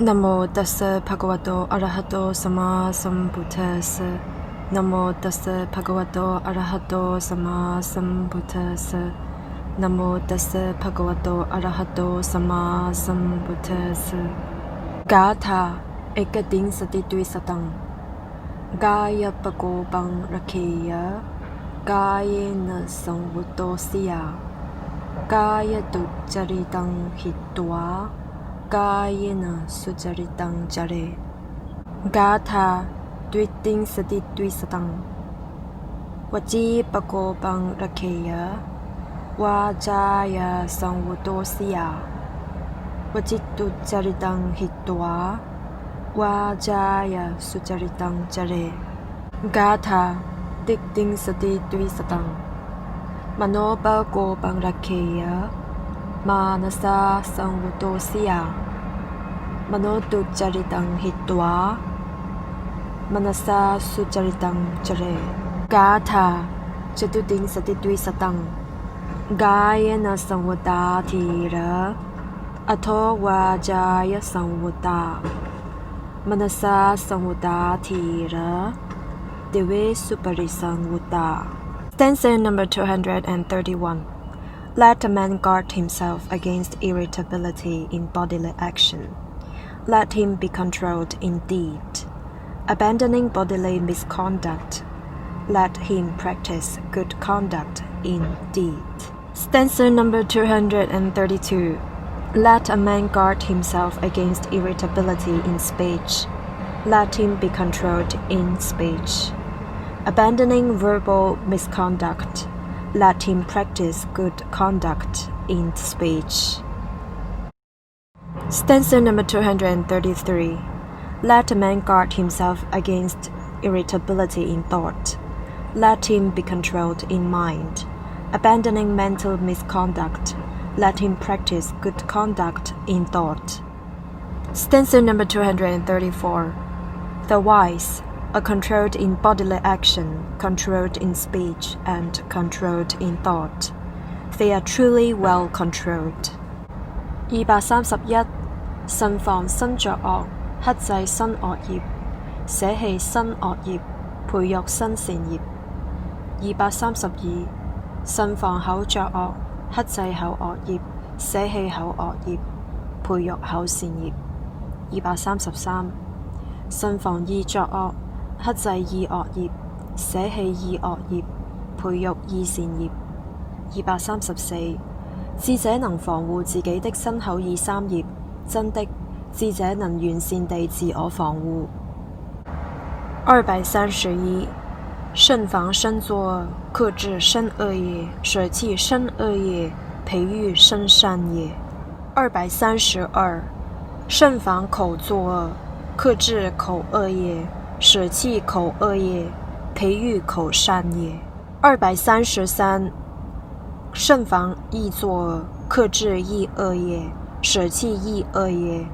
นะโมตัสสะภะคะวะโตอะระหะโตสัมมาสัมพุทธัสสะนะโมตัสสะภะคะวะโตอะระหะโตสัมมาสัมพุทธัสสะนะโมตัสสะภะคะวะโตอะระหะโตสัมมาสัมพุทธัสสะกาถาเอกติงสติตุยสตังกายปะโกปังระเคยะกายนะสังวุตโตสิยากายตุจริตังหิตวากายนะสุจริตังจเรกาถาตุยติงสติตุยสตังวจีปะโกปังระเคยะวาจายะสังวุตโตสิยาวจิตุจริตังหิตวาวาจายะสุจริตังจเรกาถาติติงสติตุยสตังมโนปะโกปังระเคยะมานะสาสังวุตโตสิยามโนตุจริตังหิตวามนัสสาสุจริตังจเรกาถาจตุติงสติตุยสตังกายนะสังวตาทีระอโทวาจายสังวตามนัสสาสังวตาทีระเดเวสุปริสังวตา Stanza number 231. Let a man guard himself against irritability in bodily action. Let him be controlled in deed. Abandoning bodily misconduct, let him practice good conduct in deed. Stanza number 232. Let a man guard himself against irritability in speech. Let him be controlled in speech. Abandoning verbal misconduct, let him practice good conduct in speech. Stanza number 233. Let a man guard himself against irritability in thought. Let him be controlled in mind. Abandoning mental misconduct, let him practice good conduct in thought. Stanza number 234. The wise are controlled in bodily action, controlled in speech, and controlled in thought. They are truly well controlled. 231. 慎防身作惡，克制身惡業，捨棄身惡業，培育身善業。232. 慎防口作惡，克制口惡業，捨棄口惡業，培育口善業。233. 慎防意作惡，克制意惡業，捨棄意惡業，培育意善業。234. 智者能防護自己的身口意三業，真的，智者能完善地自我防護。231. 慎防身作惡，克制身惡業，捨棄身惡業，培育身善業。232. 慎防口作惡，克制口惡業，捨棄口惡業，培育口善業。233. 慎防意作惡，克制意惡業，捨棄意惡業，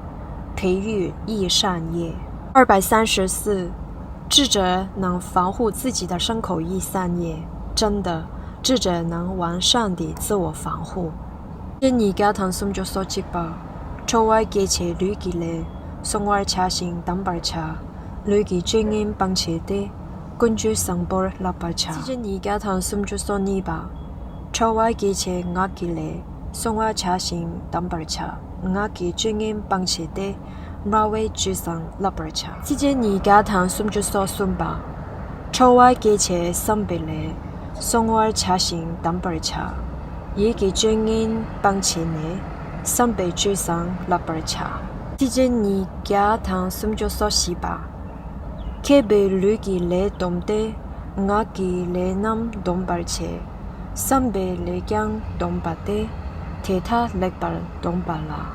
培育意善業。234. 智者能防護自己的身口意三業，真的，智者能完善地自我防護。而家談心咗所接吧，錯位嘅切女嘅咧，送外茶先等白茶，女嘅專業幫切的，關注上波立白茶。而家談心咗所呢吧，錯位嘅切額嘅咧，送外茶先等白茶，額嘅專業幫切的。馬尾煮上立白茶，之前而家談送咗所送吧，錯位嘅切心別咧，送外茶先等白茶，以及專業幫切呢，心別煮上立白茶，之前而家談送咗所事吧，佢被女嘅咧懂得，額嘅咧諗懂白切，心別咧講懂白的，其他叻白懂白啦。